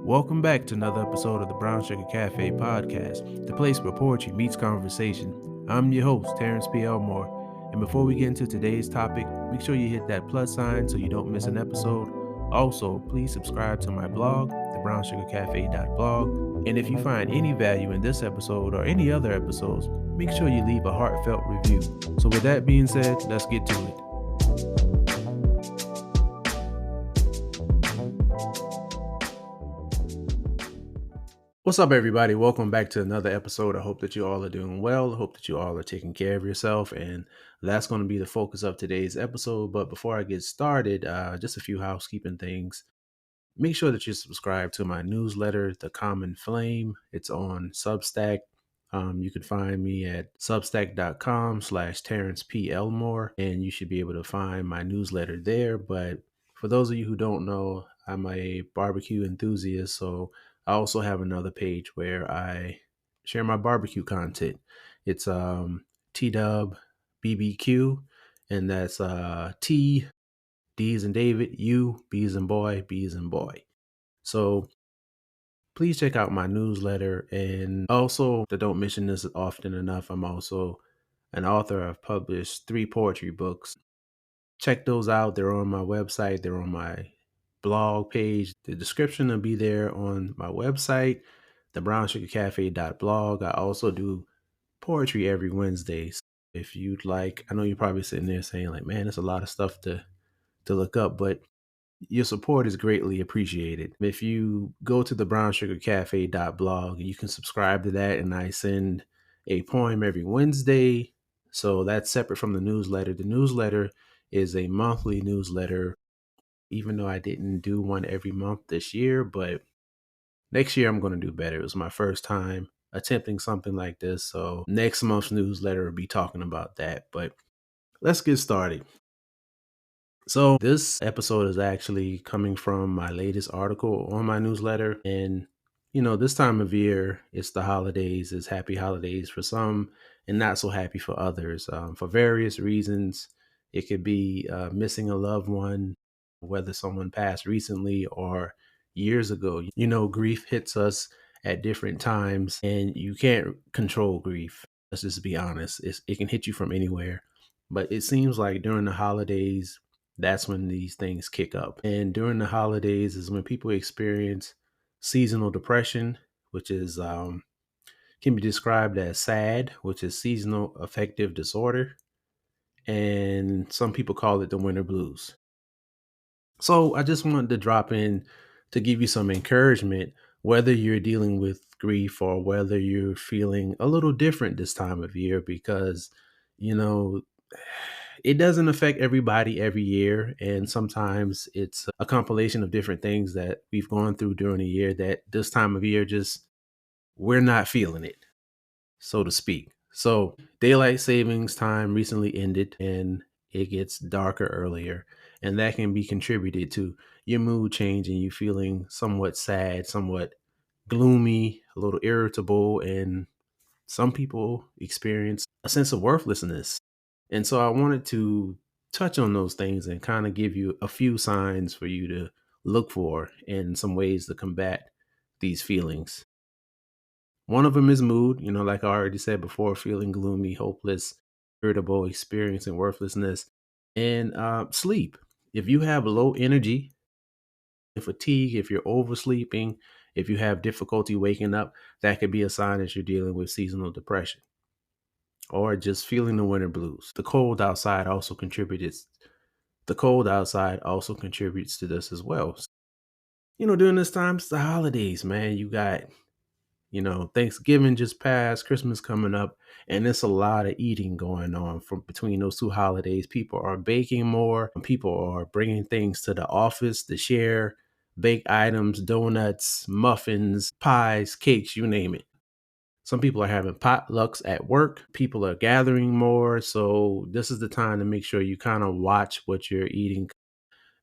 Welcome back to another episode of the Brown Sugar Cafe podcast, the place where poetry meets conversation. I'm your host, Terrence P. Elmore, and before we get into today's topic, make sure you hit that plus sign so you don't miss an episode. Also, please subscribe to my blog, thebrownssugarcafe.blog, and if you find any value in this episode or any other episodes, make sure you leave a heartfelt review. So with that being said, let's get to it. What's up, everybody? Welcome back to another episode. I hope that you all are doing well. I hope that you all are taking care of yourself. And that's going to be the focus of today's episode. But before I get started, just a few housekeeping things. Make sure that you subscribe to my newsletter, The Common Flame. It's on Substack. You can find me at substack.com/Terrence P. Elmore, and you should be able to find my newsletter there. But for those of you who don't know, I'm a barbecue enthusiast, so I also have another page where I share my barbecue content. It's TW BBQ, and that's T D's and David, U, B's and boy, B's and boy. So please check out my newsletter. And also, I don't mention this often enough, I'm also an author. I've published 3 poetry books. Check those out. They're on my website, they're on my blog page. The description will be there on my website, thebrownssugarcafe.blog. I also do poetry every Wednesday. So if you'd like, I know you're probably sitting there saying, like, man, there's a lot of stuff to look up, but your support is greatly appreciated. If you go to the brownsugarcafe.blog, you can subscribe to that, and I send a poem every Wednesday. So that's separate from the newsletter. The newsletter is a monthly newsletter, even though I didn't do one every month this year, but next year I'm going to do better. It was my first time attempting something like this. So next month's newsletter will be talking about that. But let's get started. So this episode is actually coming from my latest article on my newsletter. And, this time of year, it's the holidays, it's happy holidays for some and not so happy for others, for various reasons. It could be missing a loved one, whether someone passed recently or years ago. Grief hits us at different times, and you can't control grief. Let's just be honest. It can hit you from anywhere. But it seems like during the holidays, that's when these things kick up. And during the holidays is when people experience seasonal depression, which is can be described as SAD, which is seasonal affective disorder, and some people call it the winter blues. So I just wanted to drop in to give you some encouragement, whether you're dealing with grief or whether you're feeling a little different this time of year, because you know it doesn't affect everybody every year. And sometimes it's a compilation of different things that we've gone through during the year that this time of year just we're not feeling it, so to speak. So daylight savings time recently ended and it gets darker earlier. And that can be contributed to your mood change and you feeling somewhat sad, somewhat gloomy, a little irritable, and some people experience a sense of worthlessness. And so I wanted to touch on those things and kind of give you a few signs for you to look for and some ways to combat these feelings. One of them is mood, like I already said before, feeling gloomy, hopeless, irritable, experiencing worthlessness, and sleep. If you have low energy, fatigue, if you're oversleeping, if you have difficulty waking up, that could be a sign that you're dealing with seasonal depression or just feeling the winter blues. The cold outside also contributes to this as well. During this time, it's the holidays, man. You got, Thanksgiving just passed, Christmas coming up, and there's a lot of eating going on from between those two holidays. People are baking more. People are bringing things to the office to share, baked items, donuts, muffins, pies, cakes, you name it. Some people are having potlucks at work. People are gathering more. So this is the time to make sure you kind of watch what you're eating.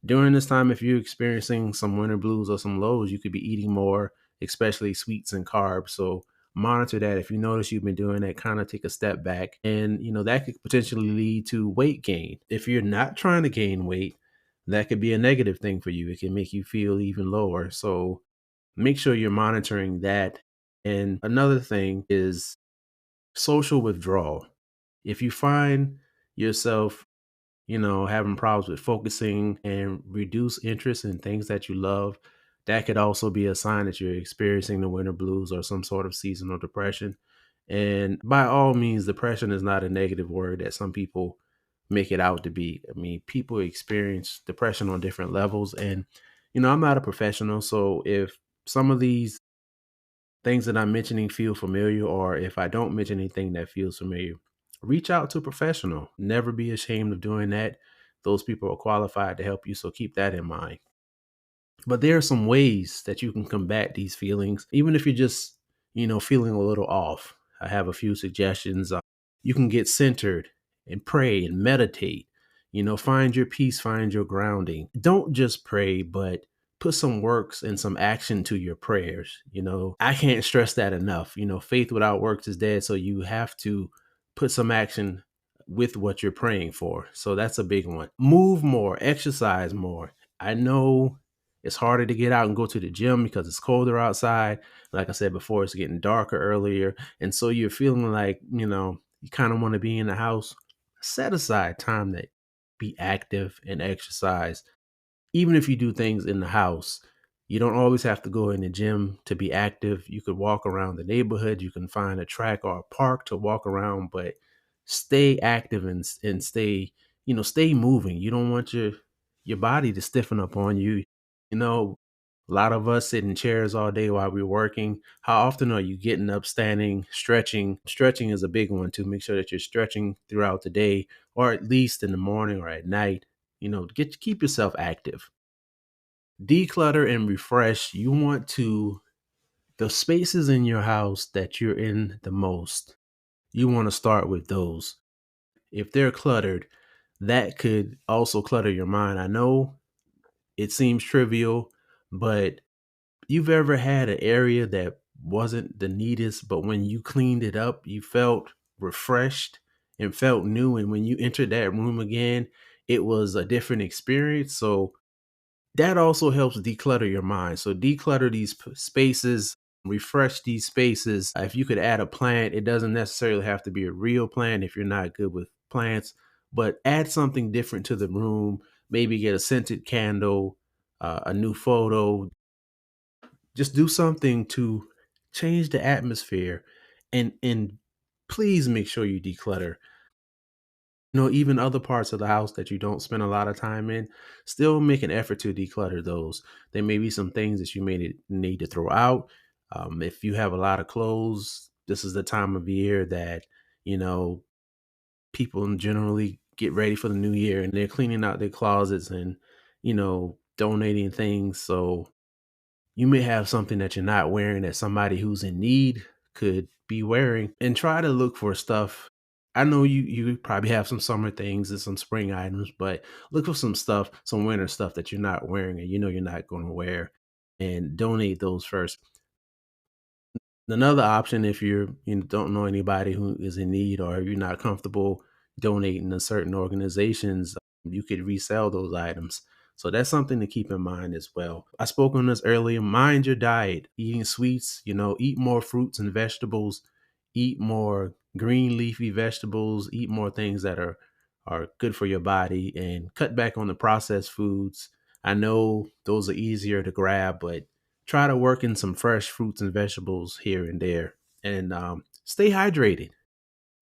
During this time, if you're experiencing some winter blues or some lows, you could be eating more, especially sweets and carbs. So monitor that. If you notice you've been doing that, kind of take a step back. And, that could potentially lead to weight gain. If you're not trying to gain weight, that could be a negative thing for you. It can make you feel even lower. So make sure you're monitoring that. And another thing is social withdrawal. If you find yourself, having problems with focusing and reduce interest in things that you love, that could also be a sign that you're experiencing the winter blues or some sort of seasonal depression. And by all means, depression is not a negative word that some people make it out to be. I mean, people experience depression on different levels. And, I'm not a professional. So if some of these things that I'm mentioning feel familiar, or if I don't mention anything that feels familiar, reach out to a professional. Never be ashamed of doing that. Those people are qualified to help you, so keep that in mind. But there are some ways that you can combat these feelings, even if you're just, feeling a little off. I have a few suggestions. You can get centered and pray and meditate. Find your peace, find your grounding. Don't just pray, but put some works and some action to your prayers. I can't stress that enough. Faith without works is dead. So you have to put some action with what you're praying for. So that's a big one. Move more, exercise more. I know it's harder to get out and go to the gym because it's colder outside. Like I said before, it's getting darker earlier. And so you're feeling like, you kind of want to be in the house. Set aside time to be active and exercise. Even if you do things in the house, you don't always have to go in the gym to be active. You could walk around the neighborhood. You can find a track or a park to walk around, but stay active and stay moving. You don't want your body to stiffen up on you. A lot of us sit in chairs all day while we're working. How often are you getting up, standing, stretching? Stretching is a big one too. Make sure that you're stretching throughout the day, or at least in the morning or at night. Keep yourself active. Declutter and refresh. You want to the spaces in your house that you're in the most. You want to start with those. If they're cluttered, that could also clutter your mind. I know it seems trivial, but you've ever had an area that wasn't the neatest, but when you cleaned it up, you felt refreshed and felt new. And when you entered that room again, it was a different experience. So that also helps declutter your mind. So declutter these spaces, refresh these spaces. If you could add a plant, it doesn't necessarily have to be a real plant if you're not good with plants, but add something different to the room. Maybe get a scented candle, a new photo. Just do something to change the atmosphere, and please make sure you declutter. Even other parts of the house that you don't spend a lot of time in, still make an effort to declutter those. There may be some things that you may need to throw out. If you have a lot of clothes, this is the time of year that, you know, people generally get ready for the new year and they're cleaning out their closets and, donating things. So you may have something that you're not wearing that somebody who's in need could be wearing, and try to look for stuff. I know you probably have some summer things and some spring items, but look for some stuff, some winter stuff that you're not wearing and you're not going to wear, and donate those first. Another option, if you don't know anybody who is in need, or you're not comfortable donating to certain organizations, you could resell those items. So that's something to keep in mind as well. I spoke on this earlier. Mind your diet, eating sweets, eat more fruits and vegetables, eat more green leafy vegetables, eat more things that are good for your body, and cut back on the processed foods. I know those are easier to grab, but try to work in some fresh fruits and vegetables here and there, and stay hydrated.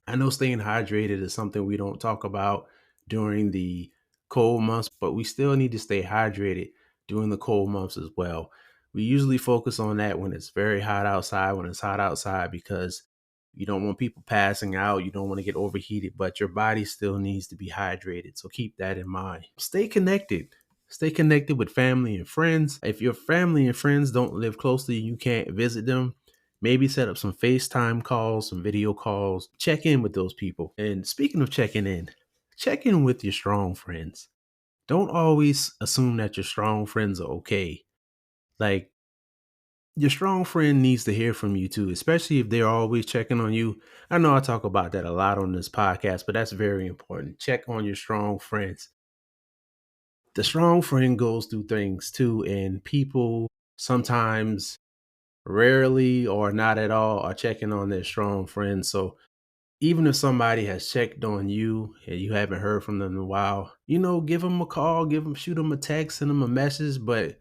I know staying hydrated is something we don't talk about during the cold months, but we still need to stay hydrated during the cold months as well. We usually focus on that when it's very hot outside, when it's hot outside, because you don't want people passing out, you don't want to get overheated, but your body still needs to be hydrated. So keep that in mind. Stay connected. Stay connected with family and friends. If your family and friends don't live close to you, you can't visit them, maybe set up some FaceTime calls, some video calls, check in with those people. And speaking of checking in, check in with your strong friends. Don't always assume that your strong friends are okay. Like, your strong friend needs to hear from you too, especially if they're always checking on you. I know I talk about that a lot on this podcast, but that's very important. Check on your strong friends. The strong friend goes through things too, and people sometimes rarely or not at all are checking on their strong friends. So even if somebody has checked on you and you haven't heard from them in a while, give them a call, shoot them a text, send them a message, but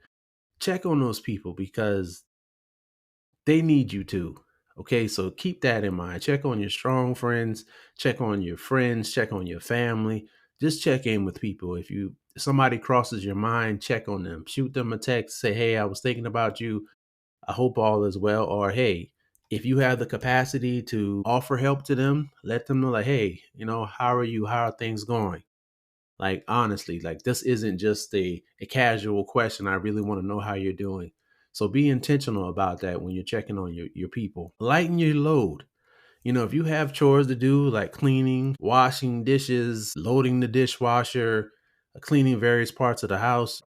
check on those people because they need you too. Okay, so keep that in mind. Check on your strong friends, check on your friends, check on your family. Just check in with people. If somebody crosses your mind, check on them. Shoot them a text, say, "Hey, I was thinking about you. I hope all is well." Or, "Hey, if you have the capacity to offer help to them, let them know, like, hey, how are you? How are things going?" Like, honestly, like, this isn't just a casual question. I really want to know how you're doing. So be intentional about that when you're checking on your people. Lighten your load. If you have chores to do like cleaning, washing dishes, loading the dishwasher, cleaning various parts of the house,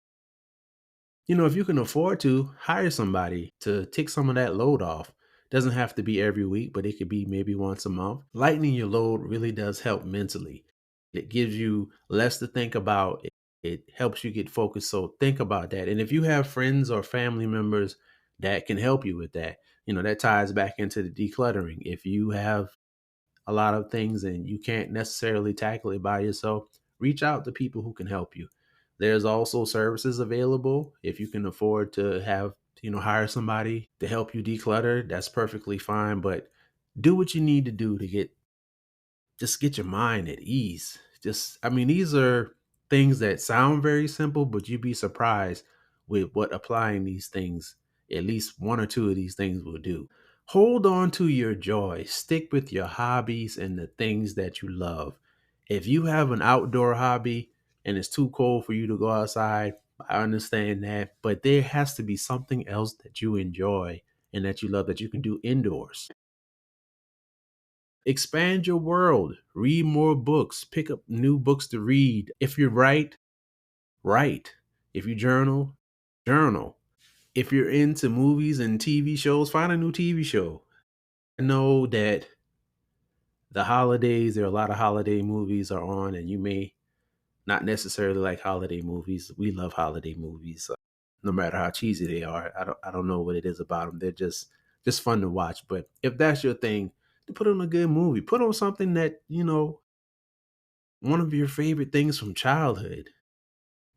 if you can afford to, hire somebody to take some of that load off. Doesn't have to be every week, but it could be maybe once a month. Lightening your load really does help mentally. It gives you less to think about. It helps you get focused. So think about that. And if you have friends or family members that can help you with that, that ties back into the decluttering. If you have a lot of things and you can't necessarily tackle it by yourself, reach out to people who can help you. There's also services available if you can afford to hire somebody to help you declutter. That's perfectly fine, but do what you need to do to get your mind at ease. I mean, these are things that sound very simple, but you'd be surprised with what applying these things, at least one or two of these things will do. Hold on to your joy. Stick with your hobbies and the things that you love. If you have an outdoor hobby and it's too cold for you to go outside, I understand that, but there has to be something else that you enjoy and that you love that you can do indoors. Expand your world, read more books, pick up new books to read. If you write, write. If you journal, journal. If you're into movies and TV shows, find a new TV show. I know that there are a lot of holiday movies are on, and you may not necessarily like holiday movies. We love holiday movies, no matter how cheesy they are. I don't know what it is about them. They're just fun to watch. But if that's your thing, put on a good movie. Put on something that one of your favorite things from childhood.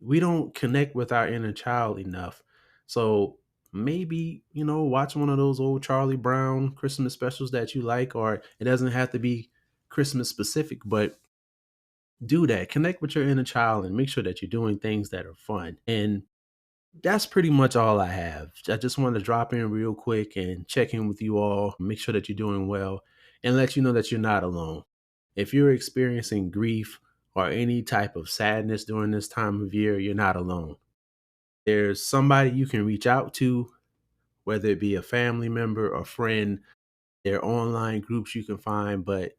We don't connect with our inner child enough. So maybe, watch one of those old Charlie Brown Christmas specials that you like, or it doesn't have to be Christmas specific, but do that. Connect with your inner child and make sure that you're doing things that are fun. And that's pretty much all I have. I just wanted to drop in real quick and check in with you all, make sure that you're doing well, and let you know that you're not alone. If you're experiencing grief or any type of sadness during this time of year, you're not alone. There's somebody you can reach out to, whether it be a family member or friend. There are online groups you can find, but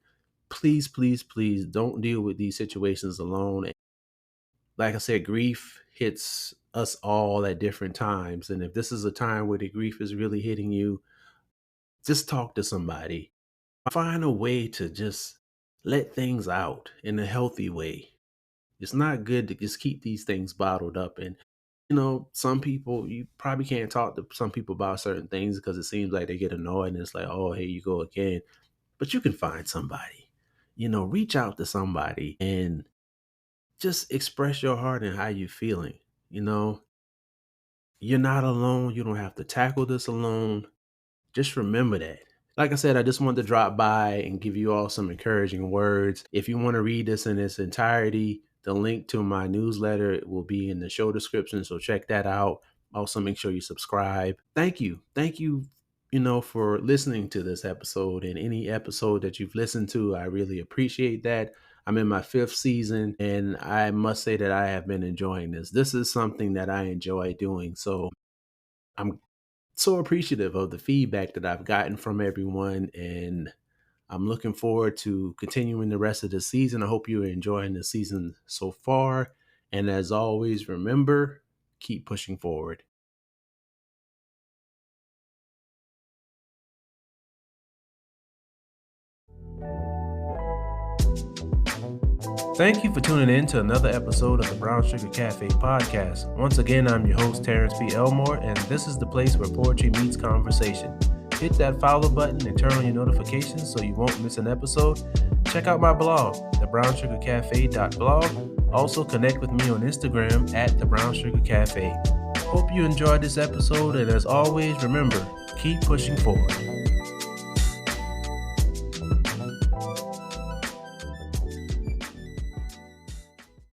please, please, please don't deal with these situations alone. Like I said, grief hits us all at different times. And if this is a time where the grief is really hitting you, just talk to somebody. Find a way to just let things out in a healthy way. It's not good to just keep these things bottled up. And, some people, you probably can't talk to some people about certain things because it seems like they get annoyed and it's like, oh, here you go again. But you can find somebody, reach out to somebody and just express your heart and how you're feeling. You know, you're not alone. You don't have to tackle this alone. Just remember that. Like I said, I just wanted to drop by and give you all some encouraging words. If you want to read this in its entirety, the link to my newsletter will be in the show description. So check that out. Also, make sure you subscribe. Thank you. Thank you, for listening to this episode and any episode that you've listened to. I really appreciate that. I'm in my fifth season and I must say that I have been enjoying this. This is something that I enjoy doing. So I'm so appreciative of the feedback that I've gotten from everyone, and I'm looking forward to continuing the rest of the season. I hope you're enjoying the season so far. And as always, remember, keep pushing forward. Thank you for tuning in to another episode of the Brown Sugar Cafe podcast. Once again, I'm your host, Terrence P. Elmore, and this is the place where poetry meets conversation. Hit that follow button and turn on your notifications so you won't miss an episode. Check out my blog, thebrownsugarcafe.blog. Also connect with me on Instagram at thebrownsugarcafe. Hope you enjoyed this episode, and as always, remember, keep pushing forward.